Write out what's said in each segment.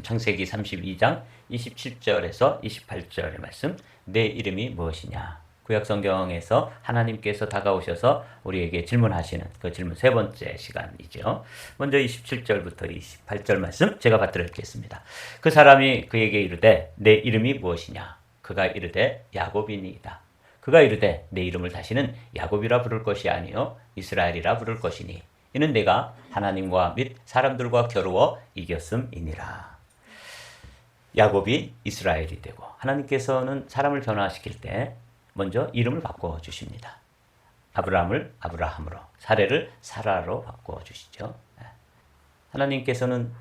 창세기 32장 27절에서 28절의 말씀, 내 이름이 무엇이냐. 구약성경에서 하나님께서 다가오셔서 우리에게 질문하시는 그 질문 세 번째 시간이죠. 먼저 27절부터 28절 말씀 제가 받들어 읽겠습니다. 그 사람이 그에게 이르되 내 이름이 무엇이냐. 그가 이르되 야곱이니이다. 그가 이르되 내 이름을 다시는 야곱이라 부를 것이 아니요 이스라엘이라 부를 것이니 이는 내가 하나님과 및 사람들과 겨루어 이겼음이니라. 야곱이 이스라엘이 되고 하나님께서는 사람을 변화시킬 때 먼저 이름을 바꿔주십니다. 아브라함을 아브라함으로, 사레를 사라로 바꿔주시죠. 하나님께서는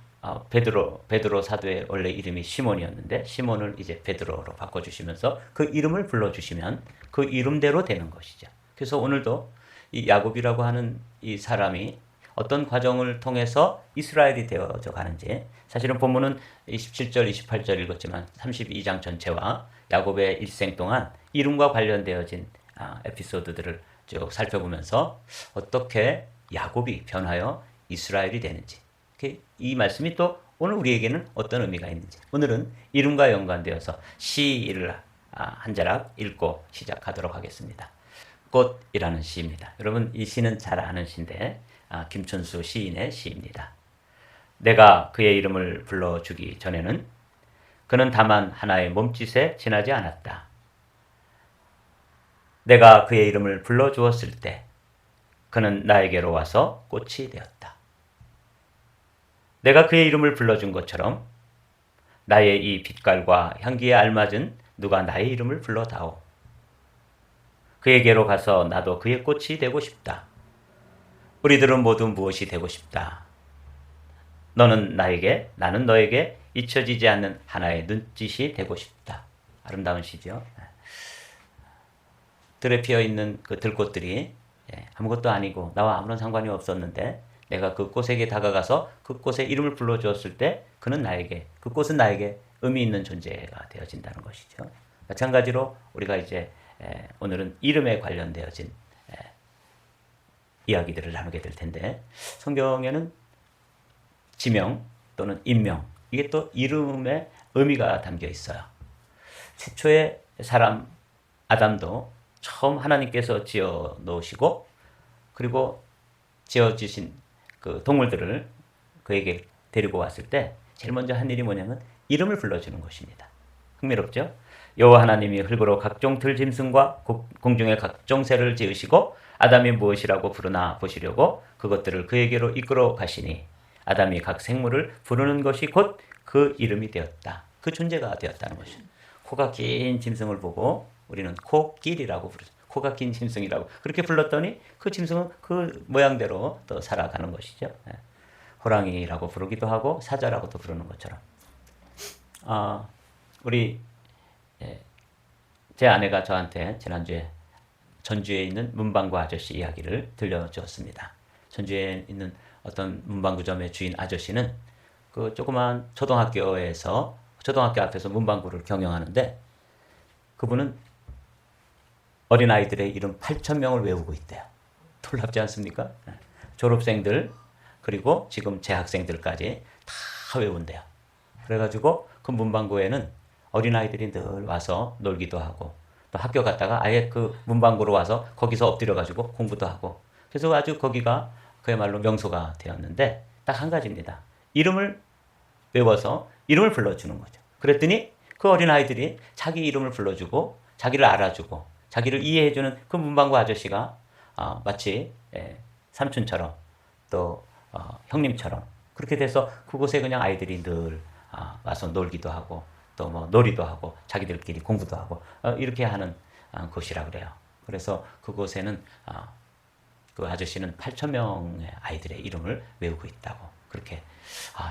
베드로 사도의 원래 이름이 시몬이었는데 시몬을 이제 베드로로 바꿔주시면서 그 이름을 불러주시면 그 이름대로 되는 것이죠. 그래서 오늘도 이 야곱이라고 하는 이 사람이 어떤 과정을 통해서 이스라엘이 되어져 가는지, 사실은 본문은 27절, 28절 읽었지만 32장 전체와 야곱의 일생 동안 이름과 관련되어진 에피소드들을 쭉 살펴보면서 어떻게 야곱이 변하여 이스라엘이 되는지, 이 말씀이 또 오늘 우리에게는 어떤 의미가 있는지, 오늘은 이름과 연관되어서 시를 한 자락 읽고 시작하도록 하겠습니다. 꽃이라는 시입니다. 여러분 이 시는 잘 아는 시인데 김춘수 시인의 시입니다. 내가 그의 이름을 불러주기 전에는 그는 다만 하나의 몸짓에 지나지 않았다. 내가 그의 이름을 불러주었을 때 그는 나에게로 와서 꽃이 되었다. 내가 그의 이름을 불러준 것처럼 나의 이 빛깔과 향기에 알맞은 누가 나의 이름을 불러다오. 그에게로 가서 나도 그의 꽃이 되고 싶다. 우리들은 모두 무엇이 되고 싶다. 너는 나에게, 나는 너에게 잊혀지지 않는 하나의 눈짓이 되고 싶다. 아름다운 시죠. 들에 피어있는 그 들꽃들이 아무것도 아니고 나와 아무런 상관이 없었는데 내가 그 꽃에게 다가가서 그 꽃의 이름을 불러주었을 때 그는 나에게, 그 꽃은 나에게 의미 있는 존재가 되어진다는 것이죠. 마찬가지로 우리가 이제 오늘은 이름에 관련되어진 이야기들을 나누게 될 텐데, 성경에는 지명 또는 인명, 이게 또 이름의 의미가 담겨 있어요. 최초의 사람 아담도 처음 하나님께서 지어 놓으시고 그리고 지어주신 그 동물들을 그에게 데리고 왔을 때 제일 먼저 한 일이 뭐냐면 이름을 불러주는 것입니다. 흥미롭죠? 여호와 하나님이 흙으로 각종 들짐승과 공중의 각종 새를 지으시고 아담이 무엇이라고 부르나 보시려고 그것들을 그에게로 이끌어 가시니 아담이 각 생물을 부르는 것이 곧 그 이름이 되었다. 그 존재가 되었다는 것이죠. 코가 긴 짐승을 보고 우리는 코길이라고 부르죠. 코가 긴 짐승이라고 그렇게 불렀더니 그 짐승은 그 모양대로 또 살아가는 것이죠. 호랑이라고 부르기도 하고 사자라고도 부르는 것처럼. 우리 제 아내가 저한테 지난주에 전주에 있는 문방구 아저씨 이야기를 들려주었습니다. 전주에 있는 어떤 문방구점의 주인 아저씨는 그 조그만 초등학교 앞에서 문방구를 경영하는데 그분은 어린아이들의 이름 8,000명을 외우고 있대요. 놀랍지 않습니까? 졸업생들 그리고 지금 재학생들까지 다 외운대요. 그래가지고 그 문방구에는 어린아이들이 늘 와서 놀기도 하고 또 학교 갔다가 아예 그 문방구로 와서 거기서 엎드려가지고 공부도 하고, 그래서 아주 거기가 그야말로 명소가 되었는데 딱 한 가지입니다. 이름을 외워서 이름을 불러주는 거죠. 그랬더니 그 어린아이들이 자기 이름을 불러주고 자기를 알아주고 자기를 이해해주는 그 문방구 아저씨가 마치 삼촌처럼 또 형님처럼 그렇게 돼서 그곳에 그냥 아이들이 늘 와서 놀기도 하고 또 뭐 놀이도 하고 자기들끼리 공부도 하고 이렇게 하는 곳이라 그래요. 그래서 그곳에는 그 아저씨는 8,000명의 아이들의 이름을 외우고 있다고. 그렇게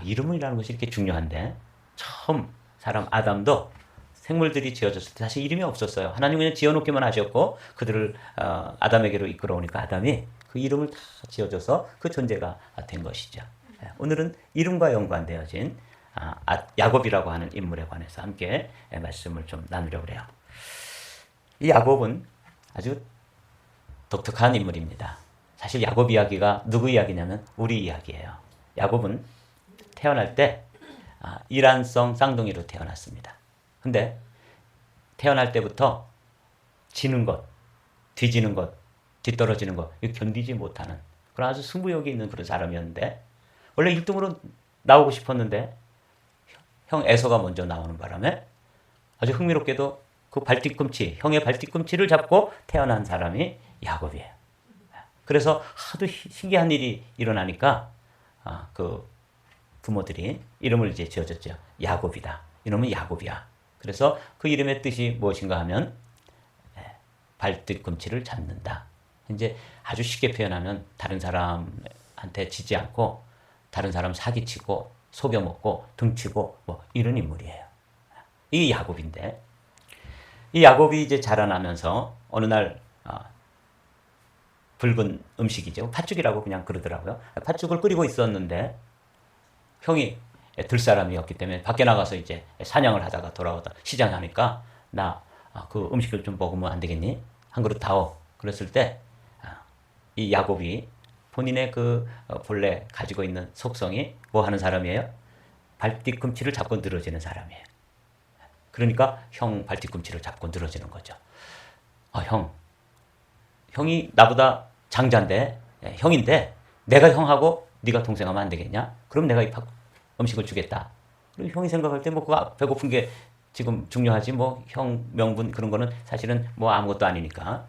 이름이라는 것이 이렇게 중요한데, 처음 사람 아담도 생물들이 지어졌을 때 사실 이름이 없었어요. 하나님은 그냥 지어놓기만 하셨고 그들을 아담에게로 이끌어오니까 아담이 그 이름을 다 지어줘서 그 존재가 된 것이죠. 오늘은 이름과 연관되어진 야곱이라고 하는 인물에 관해서 함께 말씀을 좀 나누려고 해요. 이 야곱은 아주 독특한 인물입니다. 사실 야곱 이야기가 누구 이야기냐면 우리 이야기예요. 야곱은 태어날 때 이란성 쌍둥이로 태어났습니다. 근데 태어날 때부터 지는 것, 뒤지는 것, 뒤떨어지는 것, 이거 견디지 못하는 그런 아주 승부욕이 있는 그런 사람이었는데 원래 1등으로 나오고 싶었는데 형 에서가 먼저 나오는 바람에 아주 흥미롭게도 그 발뒤꿈치, 형의 발뒤꿈치를 잡고 태어난 사람이 야곱이에요. 그래서 하도 신기한 일이 일어나니까 그 부모들이 이름을 이제 지어줬죠. 야곱이다. 이놈은 야곱이야. 그래서 그 이름의 뜻이 무엇인가 하면 발뒤꿈치를 잡는다. 이제 아주 쉽게 표현하면 다른 사람한테 지지 않고 다른 사람 사기치고 속여먹고 등치고 뭐 이런 인물이에요. 이 야곱인데 이 야곱이 이제 자라나면서 어느 날 붉은 음식이죠. 팥죽이라고 그냥 그러더라고요. 팥죽을 끓이고 있었는데 형이 들사람이었기 때문에 밖에 나가서 이제 사냥을 하다가 돌아오다 시장하니까 나 그 음식을 좀 먹으면 안 되겠니? 한 그릇 다오. 그랬을 때 이 야곱이 본인의 그 본래 가지고 있는 속성이 뭐 하는 사람이에요? 발뒤꿈치를 잡고 늘어지는 사람이에요. 그러니까 형 발뒤꿈치를 잡고 늘어지는 거죠. 형이 나보다 장자인데 형인데 내가 형하고 네가 동생하면 안 되겠냐? 그럼 내가 이 음식을 주겠다. 그리고 형이 생각할 때 뭐 그거 배고픈 게 지금 중요하지 뭐 형 명분 그런 거는 사실은 뭐 아무것도 아니니까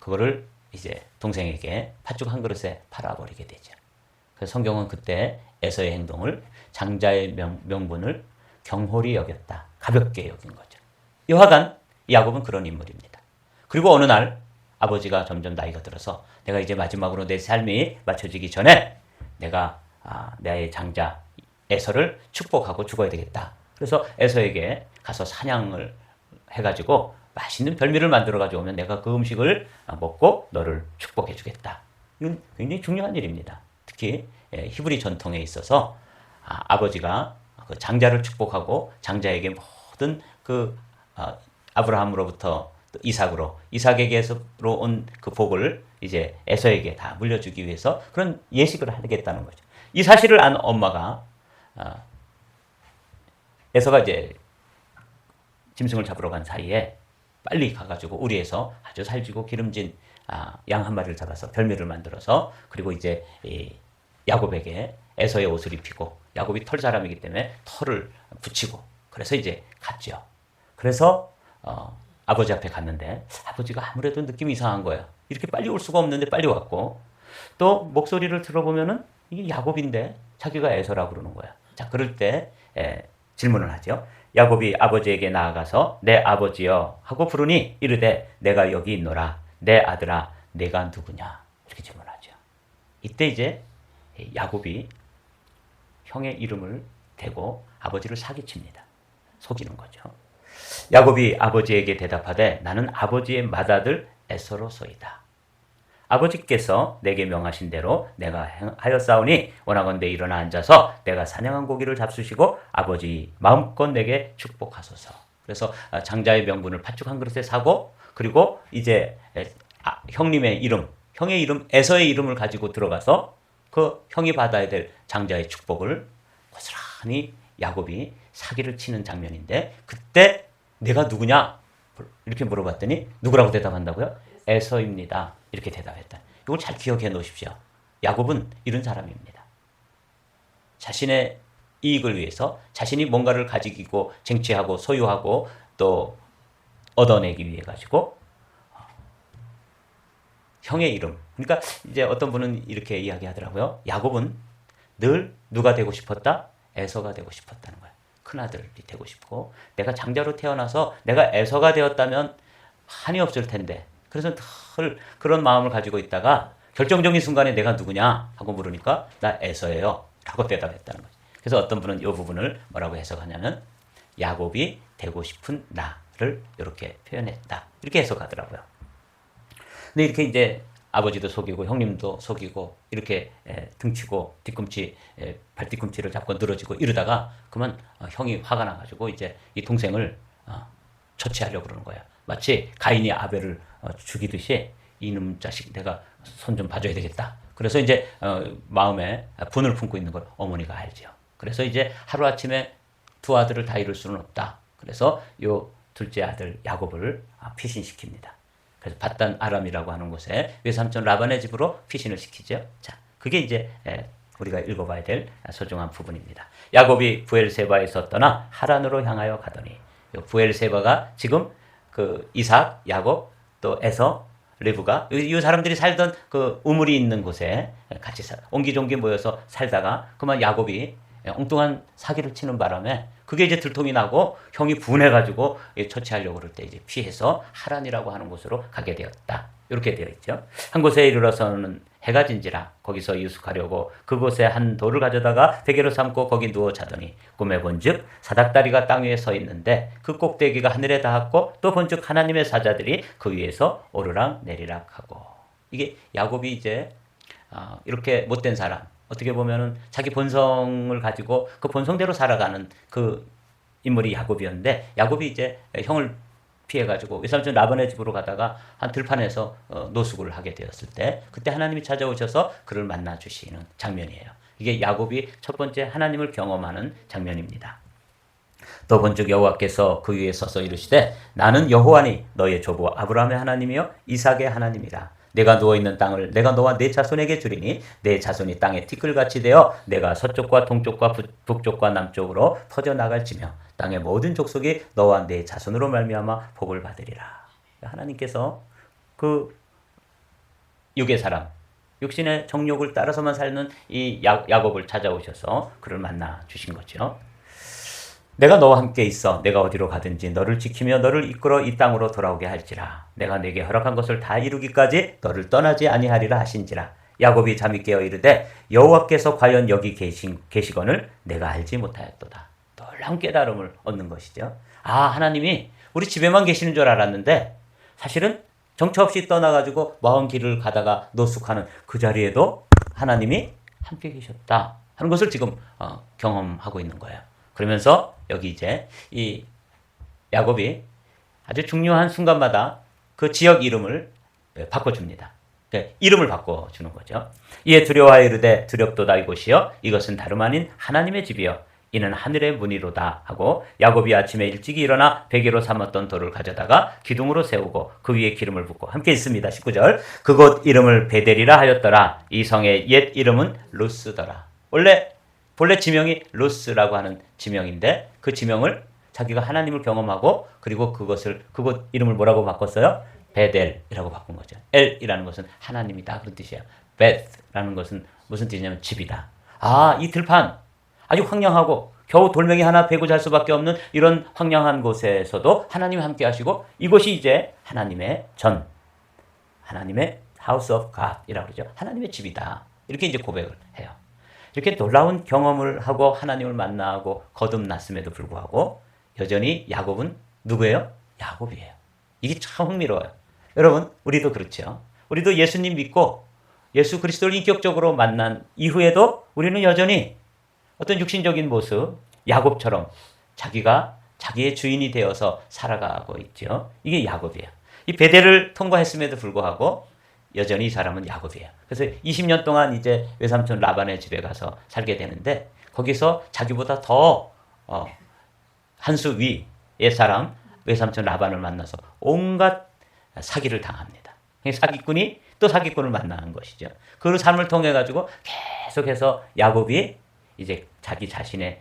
그거를 이제 동생에게 팥죽 한 그릇에 팔아버리게 되죠. 그래서 성경은 그때 에서의 행동을 장자의 명분을 경홀히 여겼다. 가볍게 여긴 거죠. 여하간 야곱은 그런 인물입니다. 그리고 어느 날 아버지가 점점 나이가 들어서 내가 이제 마지막으로 내 삶이 맞춰지기 전에 내가 내 장자 에서를 축복하고 죽어야 되겠다. 그래서 에서에게 가서 사냥을 해가지고 맛있는 별미를 만들어 가지고 오면 내가 그 음식을 먹고 너를 축복해 주겠다. 이건 굉장히 중요한 일입니다. 특히 히브리 전통에 있어서 아버지가 그 장자를 축복하고 장자에게 모든 그 아브라함으로부터 이삭에게로 온 그 복을 이제 에서에게 다 물려주기 위해서 그런 예식을 하겠다는 거죠. 이 사실을 안 엄마가 에서가 이제 짐승을 잡으러 간 사이에 빨리 가가지고 우리에서 아주 살지고 기름진 양 한 마리를 잡아서 별미를 만들어서 그리고 이제 야곱에게 에서의 옷을 입히고 야곱이 털 사람이기 때문에 털을 붙이고 그래서 이제 갔죠. 그래서 아버지 앞에 갔는데 아버지가 아무래도 느낌이 이상한 거예요. 이렇게 빨리 올 수가 없는데 빨리 왔고 또 목소리를 들어보면은 이게 야곱인데 자기가 에서라고 그러는 거야. 자, 그럴 때 질문을 하죠. 야곱이 아버지에게 나아가서 내 아버지여 하고 부르니 이르되 내가 여기 있노라. 내 아들아 내가 누구냐? 이렇게 질문하죠. 이때 이제 야곱이 형의 이름을 대고 아버지를 사기칩니다. 속이는 거죠. 야곱이 아버지에게 대답하되 나는 아버지의 맏아들 에서로소이다. 아버지께서 내게 명하신 대로 내가 하였사오니 원하건대 일어나 앉아서 내가 사냥한 고기를 잡수시고 아버지 마음껏 내게 축복하소서. 그래서 장자의 명분을 팥죽 한 그릇에 사고 그리고 이제 형님의 이름, 형의 이름 에서의 이름을 가지고 들어가서 그 형이 받아야 될 장자의 축복을 고스란히 야곱이 사기를 치는 장면인데 그때 내가 누구냐? 이렇게 물어봤더니 누구라고 대답한다고요? 에서입니다. 이렇게 대답했다. 이걸 잘 기억해 놓으십시오. 야곱은 이런 사람입니다. 자신의 이익을 위해서 자신이 뭔가를 가지고 쟁취하고 소유하고 또 얻어내기 위해 가지고 형의 이름. 그러니까 이제 어떤 분은 이렇게 이야기하더라고요. 야곱은 늘 누가 되고 싶었다? 에서가 되고 싶었다는 거예요. 큰아들이 되고 싶고 내가 장자로 태어나서 내가 에서가 되었다면 한이 없을 텐데 그래서 늘 그런 마음을 가지고 있다가 결정적인 순간에 내가 누구냐 하고 물으니까 나 에서예요 라고 대답했다는 거죠. 그래서 어떤 분은 이 부분을 뭐라고 해석하냐면 야곱이 되고 싶은 나를 이렇게 표현했다 이렇게 해석하더라고요. 근데 이렇게 이제 아버지도 속이고 형님도 속이고 이렇게 등치고 뒤꿈치 발뒤꿈치를 잡고 늘어지고 이러다가 그만 형이 화가 나가지고 이제 이 동생을 처치하려고 그러는 거야. 마치 가인이 아벨을 죽이듯이 이놈 자식 내가 손 좀 봐줘야 되겠다. 그래서 이제 마음에 분을 품고 있는 걸 어머니가 알죠. 그래서 이제 하루아침에 두 아들을 다 이룰 수는 없다. 그래서 요 둘째 아들 야곱을 피신시킵니다. 그래서 밧단 아람이라고 하는 곳에 외삼촌 라반의 집으로 피신을 시키죠. 자, 그게 이제 우리가 읽어봐야 될 소중한 부분입니다. 야곱이 부엘세바에서 떠나 하란으로 향하여 가더니, 부엘세바가 지금 그 이삭, 야곱, 또 에서, 리브가 이 사람들이 살던 그 우물이 있는 곳에 같이 옹기종기 모여서 살다가 그만 야곱이 엉뚱한 사기를 치는 바람에 그게 이제 들통이 나고 형이 분해가지고 처치하려고 그럴 때 이제 피해서 하란이라고 하는 곳으로 가게 되었다. 이렇게 되어 있죠. 한 곳에 이르러서는 해가 진지라 거기서 유숙하려고 그곳에 한 돌을 가져다가 베개로 삼고 거기 누워 자더니 꿈에 본즉 사닥다리가 땅 위에 서 있는데 그 꼭대기가 하늘에 닿았고 또 본즉 하나님의 사자들이 그 위에서 오르락 내리락 하고. 이게 야곱이 이제 이렇게 못된 사람, 어떻게 보면은 자기 본성을 가지고 그 본성대로 살아가는 그 인물이 야곱이었는데, 야곱이 이제 형을 피해가지고 외삼촌 라반의 집으로 가다가 한 들판에서 노숙을 하게 되었을 때 그때 하나님이 찾아오셔서 그를 만나 주시는 장면이에요. 이게 야곱이 첫 번째 하나님을 경험하는 장면입니다. 또 본즉 여호와께서 그 위에 서서 이르시되 나는 여호와니 너의 조부 아브라함의 하나님이요 이삭의 하나님이라. 내가 누워있는 땅을 내가 너와 내 자손에게 주리니 내 자손이 땅에 티끌같이 되어 내가 서쪽과 동쪽과 북쪽과 남쪽으로 퍼져나갈지며 땅의 모든 족속이 너와 내 자손으로 말미암아 복을 받으리라. 하나님께서 그 육의 사람, 육신의 정욕을 따라서만 살는 이 야곱을 찾아오셔서 그를 만나 주신 거죠. 내가 너와 함께 있어 내가 어디로 가든지 너를 지키며 너를 이끌어 이 땅으로 돌아오게 할지라. 내가 내게 허락한 것을 다 이루기까지 너를 떠나지 아니하리라 하신지라. 야곱이 잠이 깨어 이르되 여호와께서 과연 여기 계시거늘 내가 알지 못하였도다. 놀라운 깨달음을 얻는 것이죠. 하나님이 우리 집에만 계시는 줄 알았는데 사실은 정처 없이 떠나가지고 먼 길을 가다가 노숙하는 그 자리에도 하나님이 함께 계셨다 하는 것을 지금 경험하고 있는 거예요. 그러면서 여기 이제 이 야곱이 아주 중요한 순간마다 그 지역 이름을 바꿔줍니다. 이름을 바꿔주는 거죠. 이에 두려워하여 이르되 두렵도다 이곳이여 이것은 다름 아닌 하나님의 집이여 이는 하늘의 문이로다 하고 야곱이 아침에 일찍이 일어나 베개로 삼았던 돌을 가져다가 기둥으로 세우고 그 위에 기름을 붓고 함께 있습니다. 19절 그곳 이름을 베델이라 하였더라. 이 성의 옛 이름은 루스더라. 본래 지명이 루스라고 하는 지명인데 그 지명을 자기가 하나님을 경험하고 그리고 그곳 이름을 뭐라고 바꿨어요? 베델이라고 바꾼 거죠. 엘이라는 것은 하나님이다 그런 뜻이에요. 베스라는 것은 무슨 뜻이냐면 집이다. 이 들판 아주 황량하고 겨우 돌멩이 하나 베고 잘 수밖에 없는 이런 황량한 곳에서도 하나님이 함께 하시고 이곳이 이제 하나님의 House of God이라고 그러죠. 하나님의 집이다. 이렇게 이제 고백을 해요. 이렇게 놀라운 경험을 하고 하나님을 만나고 거듭났음에도 불구하고 여전히 야곱은 누구예요? 야곱이에요. 이게 참 흥미로워요. 여러분, 우리도 그렇죠. 우리도 예수님 믿고 예수 그리스도를 인격적으로 만난 이후에도 우리는 여전히 어떤 육신적인 모습, 야곱처럼 자기가 자기의 주인이 되어서 살아가고 있죠. 이게 야곱이에요. 이 베델을 통과했음에도 불구하고 여전히 이 사람은 야곱이에요. 그래서 20년 동안 이제 외삼촌 라반의 집에 가서 살게 되는데 거기서 자기보다 더 한 수 위의 사람 외삼촌 라반을 만나서 온갖 사기를 당합니다. 사기꾼이 또 사기꾼을 만나는 것이죠. 그 삶을 통해 가지고 계속해서 야곱이 이제 자기 자신의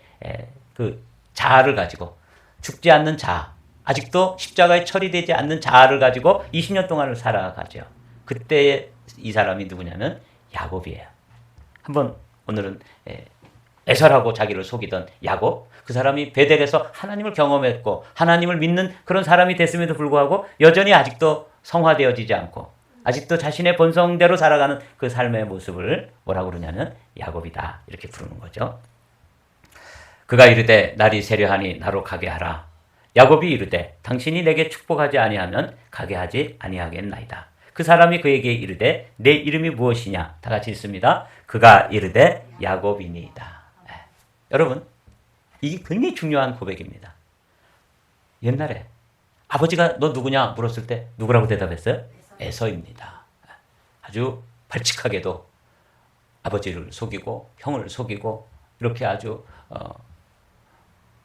그 자아를 가지고 죽지 않는 자아, 아직도 십자가에 처리되지 않는 자아를 가지고 20년 동안을 살아가죠. 그때 이 사람이 누구냐면 야곱이에요. 한번 오늘은 에서라고 자기를 속이던 야곱, 그 사람이 베델에서 하나님을 경험했고 하나님을 믿는 그런 사람이 됐음에도 불구하고 여전히 아직도 성화되어지지 않고 아직도 자신의 본성대로 살아가는 그 삶의 모습을 뭐라고 그러냐면 야곱이다 이렇게 부르는 거죠. 그가 이르되 날이 세려하니 나로 가게 하라. 야곱이 이르되 당신이 내게 축복하지 아니하면 가게 하지 아니하겠나이다. 그 사람이 그에게 이르되 내 이름이 무엇이냐? 다 같이 읽습니다. 그가 이르되 야곱이니이다. 여러분, 이게 굉장히 중요한 고백입니다. 옛날에 아버지가 너 누구냐 물었을 때 누구라고 대답했어요? 에서입니다. 아주 발칙하게도 아버지를 속이고 형을 속이고 이렇게 아주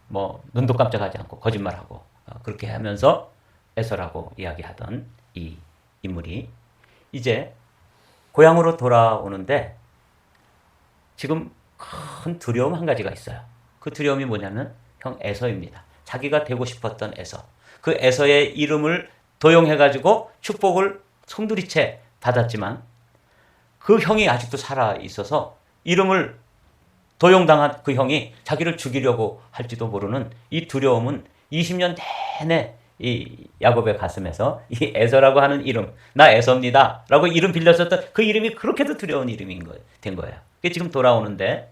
뭐 눈도 깜짝하지 않고 거짓말하고 그렇게 하면서 에서라고 이야기하던 이 인물이 이제 고향으로 돌아오는데 지금 큰 두려움 한 가지가 있어요. 그 두려움이 뭐냐면 형 에서입니다. 자기가 되고 싶었던 에서. 그 에서의 이름을 도용해가지고 축복을 송두리째 받았지만 그 형이 아직도 살아 있어서 이름을 도용당한 그 형이 자기를 죽이려고 할지도 모르는 이 두려움은 20년 내내 이 야곱의 가슴에서 이 에서라고 하는 이름, 나 에서입니다 라고 이름 빌렸었던 그 이름이 그렇게도 두려운 이름인 거예요. 된 거예요. 그게 지금 돌아오는데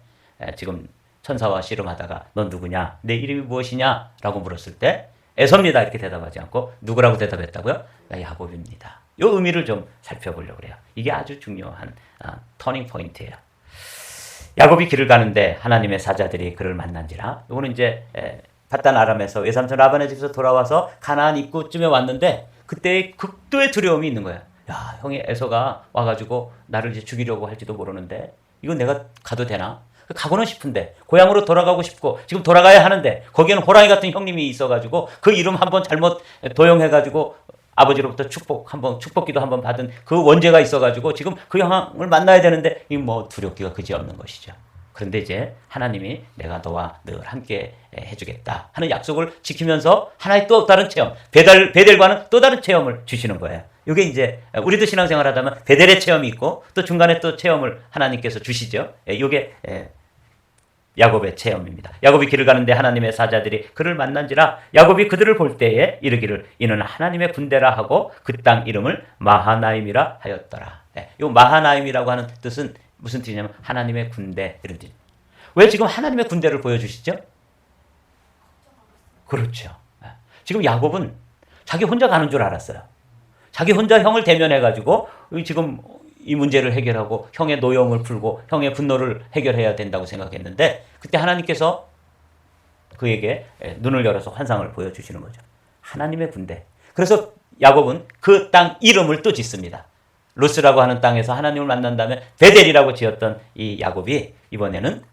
지금 천사와 씨름하다가 넌 누구냐? 내 이름이 무엇이냐? 라고 물었을 때 에서입니다 이렇게 대답하지 않고 누구라고 대답했다고요? 나 야곱입니다. 이 의미를 좀 살펴보려고 그래요. 이게 아주 중요한 터닝 포인트예요. 야곱이 길을 가는데 하나님의 사자들이 그를 만난지라. 이거는 이제 밧단 아람에서 외삼촌 라반의 집에서 돌아와서 가나안 입구쯤에 왔는데 그때 극도의 두려움이 있는 거예요. 야, 형이 에서가 와가지고 나를 이제 죽이려고 할지도 모르는데 이건 내가 가도 되나? 가고는 싶은데 고향으로 돌아가고 싶고 지금 돌아가야 하는데 거기에는 호랑이 같은 형님이 있어가지고 그 이름 한번 잘못 도용해가지고 아버지로부터 축복기도 한번 받은 그 원죄가 있어가지고 지금 그 형을 만나야 되는데 이 뭐 두렵기가 그지없는 것이죠. 그런데 이제 하나님이 내가 너와 늘 함께 해주겠다 하는 약속을 지키면서 하나의 또 다른 체험, 베델과는 또 다른 체험을 주시는 거예요. 이게 이제 우리도 신앙생활 하다면 베델의 체험이 있고 또 중간에 또 체험을 하나님께서 주시죠. 이게 야곱의 체험입니다. 야곱이 길을 가는데 하나님의 사자들이 그를 만난지라. 야곱이 그들을 볼 때에 이르기를 이는 하나님의 군대라 하고 그 땅 이름을 마하나임이라 하였더라. 이 마하나임이라고 하는 뜻은 무슨 뜻이냐면 하나님의 군대 이런 뜻. 왜 지금 하나님의 군대를 보여주시죠? 그렇죠. 지금 야곱은 자기 혼자 가는 줄 알았어요. 자기 혼자 형을 대면해가지고 지금 이 문제를 해결하고 형의 노여움을 풀고 형의 분노를 해결해야 된다고 생각했는데 그때 하나님께서 그에게 눈을 열어서 환상을 보여주시는 거죠. 하나님의 군대. 그래서 야곱은 그 땅 이름을 또 짓습니다. 루스라고 하는 땅에서 하나님을 만난 다음에 베델이라고 지었던 이 야곱이 이번에는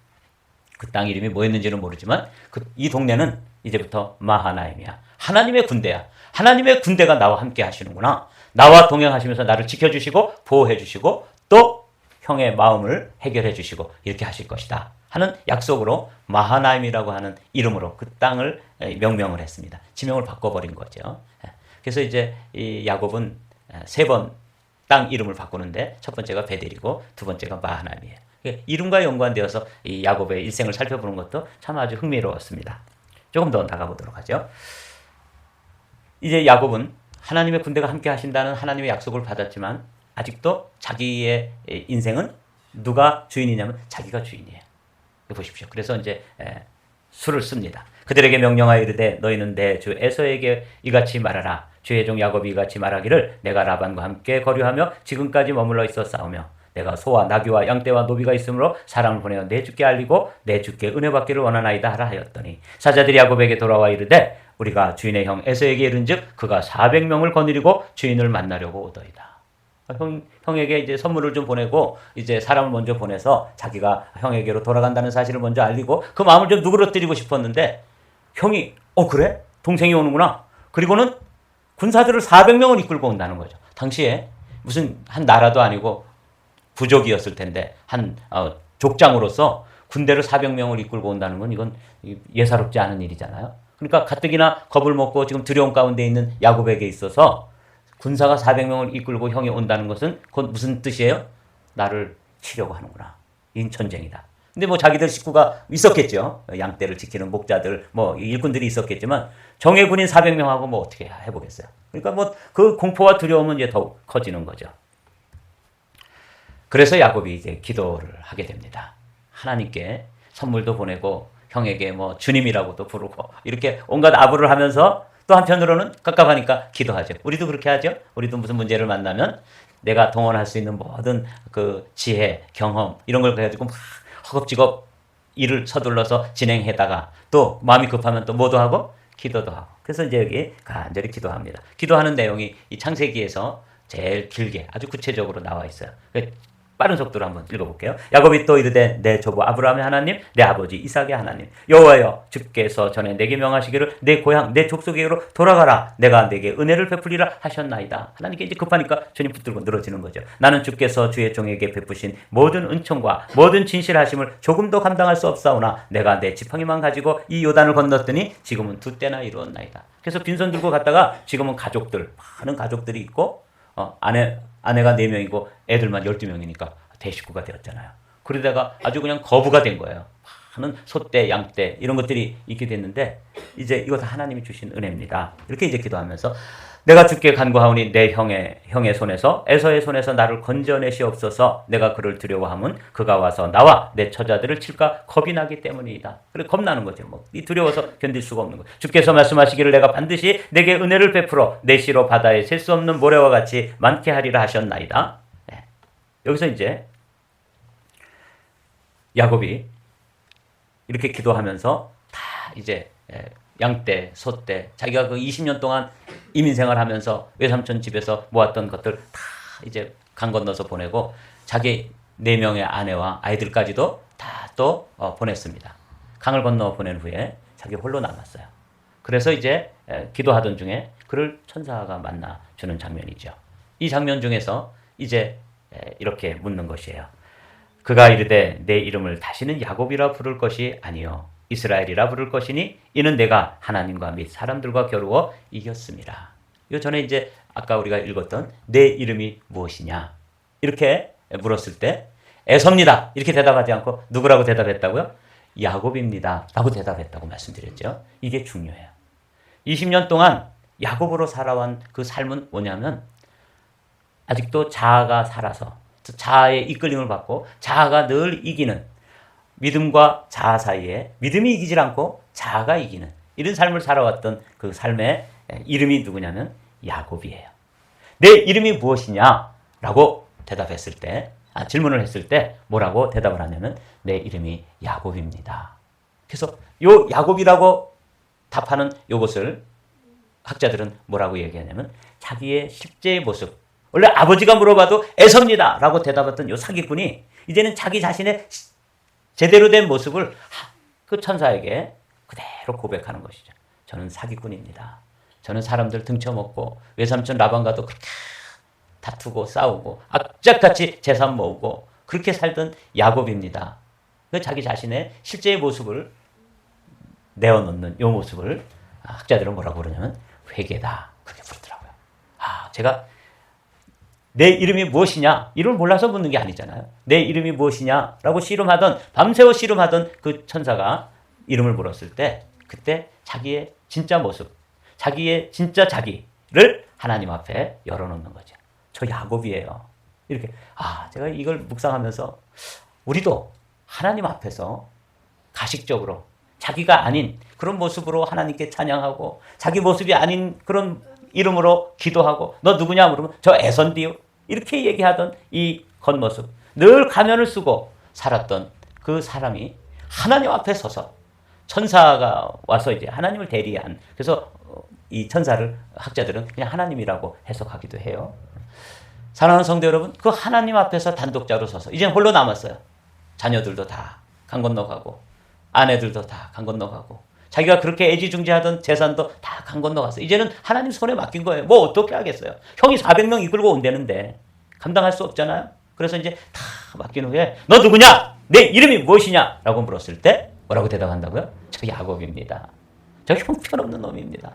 그 땅 이름이 뭐였는지는 모르지만 이 동네는 이제부터 마하나임이야. 하나님의 군대야. 하나님의 군대가 나와 함께 하시는구나. 나와 동행하시면서 나를 지켜주시고 보호해주시고 또 형의 마음을 해결해주시고 이렇게 하실 것이다 하는 약속으로 마하나임이라고 하는 이름으로 그 땅을 명명을 했습니다. 지명을 바꿔버린 거죠. 그래서 이제 이 야곱은 3번 땅 이름을 바꾸는데 첫 번째가 베델이고 두 번째가 마하나임이에요. 이름과 연관되어서 이 야곱의 일생을 살펴보는 것도 참 아주 흥미로웠습니다. 조금 더 나가보도록 하죠. 이제 야곱은 하나님의 군대가 함께 하신다는 하나님의 약속을 받았지만 아직도 자기의 인생은 누가 주인이냐면 자기가 주인이에요. 보십시오. 그래서 이제 수를 씁니다. 그들에게 명령하여 이르되 너희는 내 주 에서에게 이같이 말하라. 주의 종 야곱이 이같이 말하기를 내가 라반과 함께 거류하며 지금까지 머물러 있어 싸우며 내가 소와 나귀와 양떼와 노비가 있으므로 사람을 보내어 내 주께 알리고 내 주께 은혜 받기를 원하나이다 하라 하였더니 사자들이 야곱에게 돌아와 이르되 우리가 주인의 형 에서에게 이른즉 그가 400명을 거느리고 주인을 만나려고 오더이다. 형에게 이제 선물을 좀 보내고 이제 사람을 먼저 보내서 자기가 형에게로 돌아간다는 사실을 먼저 알리고 그 마음을 좀 누그러뜨리고 싶었는데 형이 그래? 동생이 오는구나. 그리고는 군사들을 400명을 이끌고 온다는 거죠. 당시에 무슨 한 나라도 아니고 부족이었을 텐데 한 족장으로서 군대를 400명을 이끌고 온다는 건 이건 예사롭지 않은 일이잖아요. 그러니까 가뜩이나 겁을 먹고 지금 두려움 가운데 있는 야곱에게 있어서 군사가 400명을 이끌고 형이 온다는 것은 그건 무슨 뜻이에요? 나를 치려고 하는구나. 이 전쟁이다. 근데 뭐 자기들 식구가 있었겠죠. 양떼를 지키는 목자들, 뭐 일꾼들이 있었겠지만 정예 군인 400명하고 뭐 어떻게 해보겠어요. 그러니까 뭐 그 공포와 두려움은 이제 더욱 커지는 거죠. 그래서 야곱이 이제 기도를 하게 됩니다. 하나님께 선물도 보내고 형에게 뭐 주님이라고도 부르고 이렇게 온갖 아부를 하면서 또 한편으로는 깝깝하니까 기도하죠. 우리도 그렇게 하죠. 우리도 무슨 문제를 만나면 내가 동원할 수 있는 모든 그 지혜, 경험 이런 걸 가지고 막 허겁지겁 일을 서둘러서 진행해다가 또 마음이 급하면 또 뭐도 하고 기도도 하고. 그래서 이제 여기 간절히 기도합니다. 기도하는 내용이 이 창세기에서 제일 길게 아주 구체적으로 나와 있어요. 빠른 속도로 한번 읽어볼게요. 야곱이 또 이르되 내 조부 아브라함의 하나님, 내 아버지 이삭의 하나님 여호와여, 주께서 전에 내게 명하시기를 내 고향 내 족속에게로 돌아가라. 내가 내게 은혜를 베풀리라 하셨나이다. 하나님께 이제 급하니까 주님 붙들고 늘어지는 거죠. 나는 주께서 주의 종에게 베푸신 모든 은총과 모든 진실하심을 조금도 감당할 수 없사오나 내가 내 지팡이만 가지고 이 요단을 건넜더니 지금은 두 때나 이루었나이다. 그래서 빈손 들고 갔다가 지금은 가족들, 많은 가족들이 있고 아내가 4명이고 애들만 12명이니까 대식구가 되었잖아요. 그러다가 아주 그냥 거부가 된 거예요. 많은 소떼, 양떼 이런 것들이 있게 됐는데 이제 이것 하나님이 주신 은혜입니다. 이렇게 이제 기도하면서 내가 주께 간구하오니 내 형의 손에서 에서의 손에서 나를 건져내시옵소서. 내가 그를 두려워함은 그가 와서 나와 내 처자들을 칠까 겁이 나기 때문이다. 그래 겁나는 거죠. 이 두려워서 견딜 수가 없는 거죠. 주께서 말씀하시기를 내가 반드시 내게 은혜를 베풀어 내 씨로 바다에 셀 수 없는 모래와 같이 많게 하리라 하셨나이다. 네. 여기서 이제 야곱이 이렇게 기도하면서 다 이제 양떼, 소떼, 자기가 그 20년 동안 이민생활하면서 외삼촌 집에서 모았던 것들 다 이제 강 건너서 보내고 자기 4명의 아내와 아이들까지도 다 또 보냈습니다. 강을 건너 보낸 후에 자기 홀로 남았어요. 그래서 이제 기도하던 중에 그를 천사가 만나 주는 장면이죠. 이 장면 중에서 이제 이렇게 묻는 것이에요. 그가 이르되 내 이름을 다시는 야곱이라 부를 것이 아니요 이스라엘이라 부를 것이니 이는 내가 하나님과 및 사람들과 겨루어 이겼습니다. 이 전에 이제 아까 우리가 읽었던 내 이름이 무엇이냐 이렇게 물었을 때 에서입니다 이렇게 대답하지 않고 누구라고 대답했다고요? 야곱입니다 라고 대답했다고 말씀드렸죠. 이게 중요해요. 20년 동안 야곱으로 살아온 그 삶은 뭐냐면 아직도 자아가 살아서 자아의 이끌림을 받고 자아가 늘 이기는 믿음과 자아 사이에 믿음이 이기질 않고 자아가 이기는 이런 삶을 살아왔던 그 삶의 이름이 누구냐면 야곱이에요. 내 이름이 무엇이냐라고 대답했을 때 질문을 했을 때 뭐라고 대답을 하냐면 내 이름이 야곱입니다. 그래서 요 야곱이라고 답하는 요것을 학자들은 뭐라고 얘기하냐면 자기의 실제의 모습 원래 아버지가 물어봐도 에서입니다 라고 대답했던 요 사기꾼이 이제는 자기 자신의 제대로 된 모습을 그 천사에게 그대로 고백하는 것이죠. 저는 사기꾼입니다. 저는 사람들 등쳐먹고 외삼촌 라반과도 그렇게 다투고 싸우고 악착같이 재산 모으고 그렇게 살던 야곱입니다. 자기 자신의 실제의 모습을 내어놓는 이 모습을 학자들은 뭐라고 그러냐면 회개다 그렇게 부르더라고요. 제가 내 이름이 무엇이냐 이름을 몰라서 묻는 게 아니잖아요. 내 이름이 무엇이냐라고 씨름하던 밤새워 씨름하던 그 천사가 이름을 물었을 때 그때 자기의 진짜 모습 자기의 진짜 자기를 하나님 앞에 열어놓는 거죠. 저 야곱이에요. 이렇게 제가 이걸 묵상하면서 우리도 하나님 앞에서 가식적으로 자기가 아닌 그런 모습으로 하나님께 찬양하고 자기 모습이 아닌 그런 이름으로 기도하고 너 누구냐 물으면 저 에선디요 이렇게 얘기하던 이 겉모습 늘 가면을 쓰고 살았던 그 사람이 하나님 앞에 서서 천사가 와서 이제 하나님을 대리한 그래서 이 천사를 학자들은 그냥 하나님이라고 해석하기도 해요. 사랑하는 성도 여러분 그 하나님 앞에서 단독자로 서서 이제 홀로 남았어요. 자녀들도 다 강 건너가고 아내들도 다 강 건너가고 자기가 그렇게 애지중지하던 재산도 다 강 건너갔어. 이제는 하나님 손에 맡긴 거예요. 뭐 어떻게 하겠어요. 형이 400명 이끌고 온다는데 감당할 수 없잖아요. 그래서 이제 다 맡긴 후에 너 누구냐? 내 이름이 무엇이냐? 라고 물었을 때 뭐라고 대답한다고요? 저 야곱입니다. 저 형편없는 놈입니다.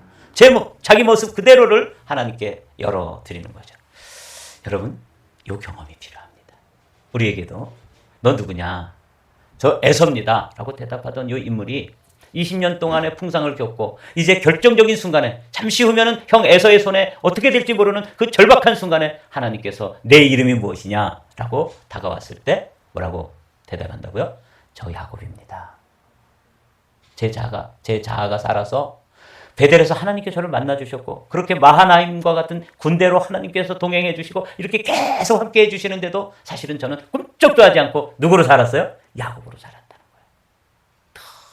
자기 모습 그대로를 하나님께 열어드리는 거죠. 여러분 이 경험이 필요합니다. 우리에게도 너 누구냐? 저 에서입니다. 라고 대답하던 이 인물이 20년 동안의 풍상을 겪고 이제 결정적인 순간에 잠시 후면은 형 에서의 손에 어떻게 될지 모르는 그 절박한 순간에 하나님께서 내 이름이 무엇이냐라고 다가왔을 때 뭐라고 대답한다고요? 저 야곱입니다. 제 자아가 살아서 베델에서 하나님께 저를 만나주셨고 그렇게 마하나임과 같은 군대로 하나님께서 동행해 주시고 이렇게 계속 함께 해주시는데도 사실은 저는 꿈쩍도 하지 않고 누구로 살았어요? 야곱으로 살았다는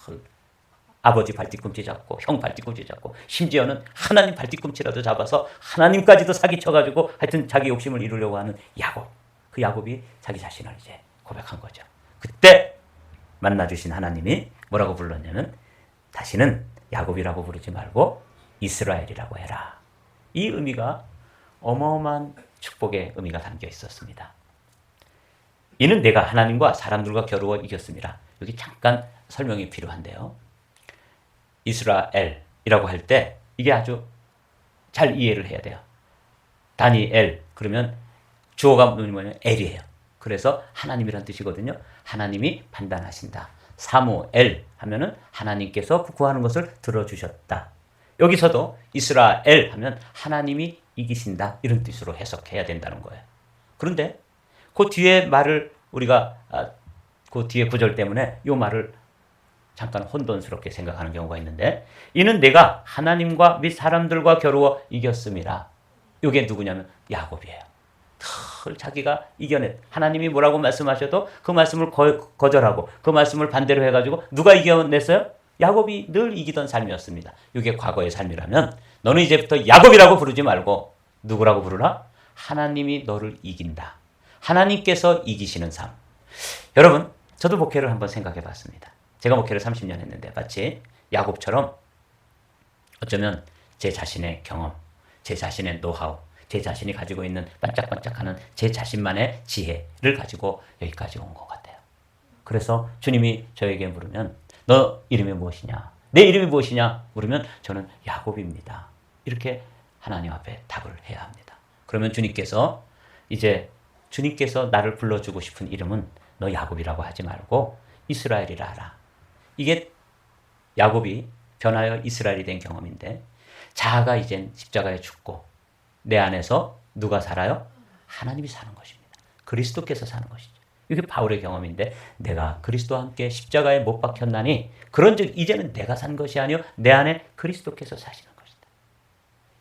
거예요. 아버지 발뒤꿈치 잡고 형 발뒤꿈치 잡고 심지어는 하나님 발뒤꿈치라도 잡아서 하나님까지도 사기쳐가지고 하여튼 자기 욕심을 이루려고 하는 야곱. 그 야곱이 자기 자신을 이제 고백한 거죠. 그때 만나주신 하나님이 뭐라고 불렀냐면 다시는 야곱이라고 부르지 말고 이스라엘이라고 해라. 이 의미가 어마어마한 축복의 의미가 담겨 있었습니다. 이는 내가 하나님과 사람들과 겨루어 이겼습니다. 여기 잠깐 설명이 필요한데요. 이스라엘이라고 할 때 이게 아주 잘 이해를 해야 돼요. 다니엘 그러면 주어가 뭐냐면 엘이에요. 그래서 하나님이란 뜻이거든요. 하나님이 판단하신다. 사무엘 하면은 하나님께서 구하는 것을 들어주셨다. 여기서도 이스라엘 하면 하나님이 이기신다 이런 뜻으로 해석해야 된다는 거예요. 그런데 그 뒤에 말을 우리가 그 뒤에 구절 때문에 이 말을 잠깐 혼돈스럽게 생각하는 경우가 있는데 이는 내가 하나님과 및 사람들과 겨루어 이겼습니다. 이게 누구냐면 야곱이에요. 늘 자기가 이겨낸 하나님이 뭐라고 말씀하셔도 그 말씀을 거절하고 그 말씀을 반대로 해가지고 누가 이겨냈어요? 야곱이 늘 이기던 삶이었습니다. 이게 과거의 삶이라면 너는 이제부터 야곱이라고 부르지 말고 누구라고 부르라? 하나님이 너를 이긴다. 하나님께서 이기시는 삶. 여러분 저도 목회를 한번 생각해 봤습니다. 제가 목회를 30년 했는데 마치 야곱처럼 어쩌면 제 자신의 경험, 제 자신의 노하우, 제 자신이 가지고 있는 반짝반짝하는 제 자신만의 지혜를 가지고 여기까지 온 것 같아요. 그래서 주님이 저에게 물으면 너 이름이 무엇이냐? 내 이름이 무엇이냐? 물으면 저는 야곱입니다. 이렇게 하나님 앞에 답을 해야 합니다. 그러면 주님께서 이제 주님께서 나를 불러주고 싶은 이름은 너 야곱이라고 하지 말고 이스라엘이라 하라. 이게 야곱이 변하여 이스라엘이 된 경험인데 자아가 이젠 십자가에 죽고 내 안에서 누가 살아요? 하나님이 사는 것입니다. 그리스도께서 사는 것이죠. 이게 바울의 경험인데 내가 그리스도와 함께 십자가에 못 박혔나니 그런즉 이제는 내가 산 것이 아니요 내 안에 그리스도께서 사시는 것이다.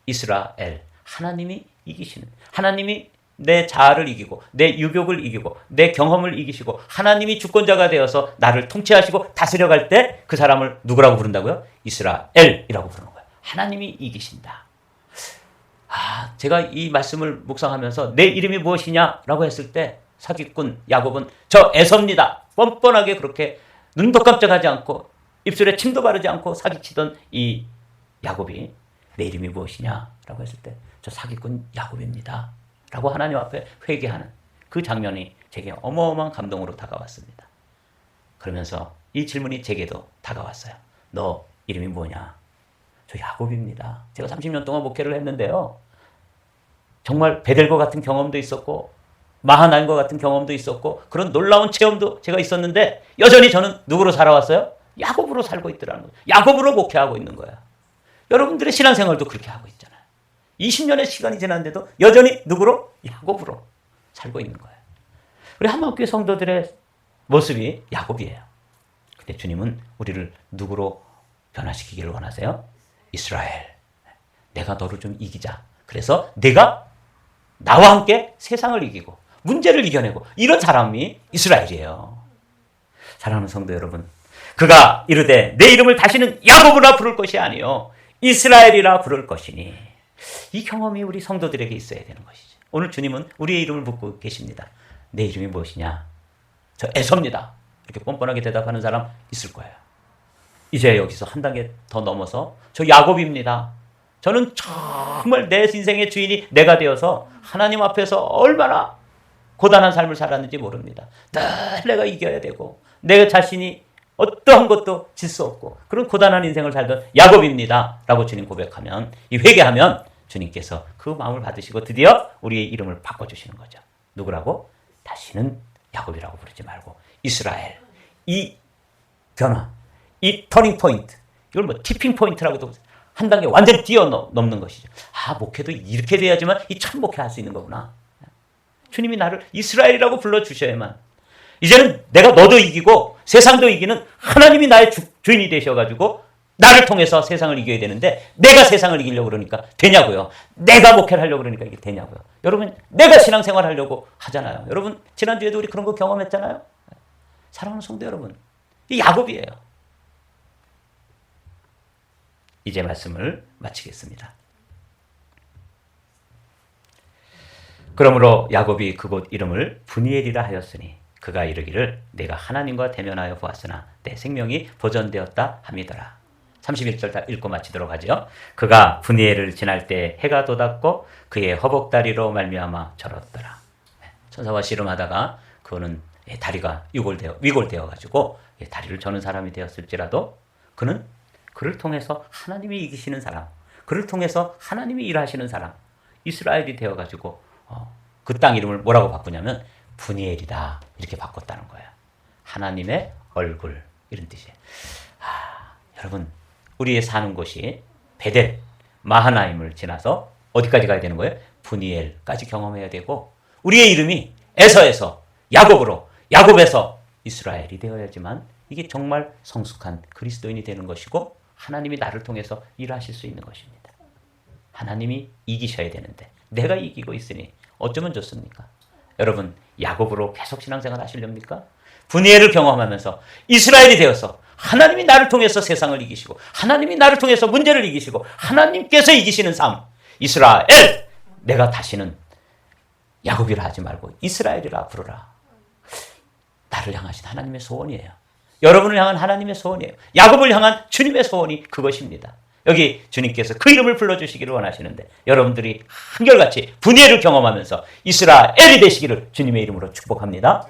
이스라엘 하나님이 이기시는 하나님이 내 자아를 이기고 내 유욕을 이기고 내 경험을 이기시고 하나님이 주권자가 되어서 나를 통치하시고 다스려갈 때 그 사람을 누구라고 부른다고요? 이스라엘이라고 부르는 거예요. 하나님이 이기신다. 제가 이 말씀을 묵상하면서 내 이름이 무엇이냐라고 했을 때 사기꾼 야곱은 저 에서입니다. 뻔뻔하게 그렇게 눈도 깜짝하지 않고 입술에 침도 바르지 않고 사기치던 이 야곱이 내 이름이 무엇이냐라고 했을 때 저 사기꾼 야곱입니다. 라고 하나님 앞에 회개하는 그 장면이 제게 어마어마한 감동으로 다가왔습니다. 그러면서 이 질문이 제게도 다가왔어요. 너 이름이 뭐냐? 저 야곱입니다. 제가 30년 동안 목회를 했는데요. 정말 베델과 같은 경험도 있었고 마하나임과 같은 경험도 있었고 그런 놀라운 체험도 제가 있었는데 여전히 저는 누구로 살아왔어요? 야곱으로 살고 있더라는 거예요. 야곱으로 목회하고 있는 거예요. 여러분들의 신앙생활도 그렇게 하고 있잖아요. 20년의 시간이 지났는데도 여전히 누구로? 야곱으로 살고 있는 거예요. 우리 한마음교회 성도들의 모습이 야곱이에요. 근데 주님은 우리를 누구로 변화시키기를 원하세요? 이스라엘. 내가 너를 좀 이기자. 그래서 내가 나와 함께 세상을 이기고 문제를 이겨내고 이런 사람이 이스라엘이에요. 사랑하는 성도 여러분, 그가 이르되 내 이름을 다시는 야곱이라 부를 것이 아니요 이스라엘이라 부를 것이니 이 경험이 우리 성도들에게 있어야 되는 것이죠. 오늘 주님은 우리의 이름을 묻고 계십니다. 내 이름이 무엇이냐? 저 에서입니다. 이렇게 뻔뻔하게 대답하는 사람 있을 거예요. 이제 여기서 한 단계 더 넘어서 저 야곱입니다. 저는 정말 내 인생의 주인이 내가 되어서 하나님 앞에서 얼마나 고단한 삶을 살았는지 모릅니다. 늘 내가 이겨야 되고 내 자신이 어떠한 것도 질 수 없고 그런 고단한 인생을 살던 야곱입니다. 라고 주님 고백하면 이 회개하면 주님께서 그 마음을 받으시고 드디어 우리의 이름을 바꿔주시는 거죠. 누구라고? 다시는 야곱이라고 부르지 말고 이스라엘. 이 변화, 이 터닝 포인트, 이걸 뭐 티핑 포인트라고도 한 단계 완전히 뛰어넘는 것이죠. 목회도 이렇게 돼야지만 이 첫 목회할 수 있는 거구나. 주님이 나를 이스라엘이라고 불러주셔야만 이제는 내가 너도 이기고 세상도 이기는 하나님이 나의 주인이 되셔가지고 나를 통해서 세상을 이겨야 되는데 내가 세상을 이기려고 그러니까 되냐고요. 내가 목회를 하려고 그러니까 이게 되냐고요. 여러분 내가 신앙생활 하려고 하잖아요. 여러분 지난주에도 우리 그런 거 경험했잖아요. 사랑하는 성도 여러분, 이 야곱이에요. 이제 말씀을 마치겠습니다. 그러므로 야곱이 그곳 이름을 브니엘이라 하였으니 그가 이르기를 내가 하나님과 대면하여 보았으나 내 생명이 보존되었다 함이더라. 31절 다 읽고 마치도록 하죠. 그가 브니엘을 지날 때 해가 돋았고 그의 허벅다리로 말미암아 절었더라. 천사와 씨름하다가 그는 다리가 위골되어 가지고 다리를 저는 사람이 되었을지라도 그는 그를 통해서 하나님이 이기시는 사람, 그를 통해서 하나님이 일하시는 사람, 이스라엘이 되어 가지고 그 땅 이름을 뭐라고 바꾸냐면 브니엘이다 이렇게 바꿨다는 거예요. 하나님의 얼굴 이런 뜻이에요. 여러분 우리의 사는 곳이 베델, 마하나임을 지나서 어디까지 가야 되는 거예요? 브니엘까지 경험해야 되고 우리의 이름이 에서에서 야곱으로, 야곱에서 이스라엘이 되어야지만 이게 정말 성숙한 그리스도인이 되는 것이고 하나님이 나를 통해서 일하실 수 있는 것입니다. 하나님이 이기셔야 되는데 내가 이기고 있으니 어쩌면 좋습니까? 여러분 야곱으로 계속 신앙생활 하시렵니까? 분해를 경험하면서 이스라엘이 되어서 하나님이 나를 통해서 세상을 이기시고 하나님이 나를 통해서 문제를 이기시고 하나님께서 이기시는 삶, 이스라엘! 내가 다시는 야곱이라 하지 말고 이스라엘이라 부르라. 나를 향하신 하나님의 소원이에요. 여러분을 향한 하나님의 소원이에요. 야곱을 향한 주님의 소원이 그것입니다. 여기 주님께서 그 이름을 불러주시기를 원하시는데 여러분들이 한결같이 분해를 경험하면서 이스라엘이 되시기를 주님의 이름으로 축복합니다.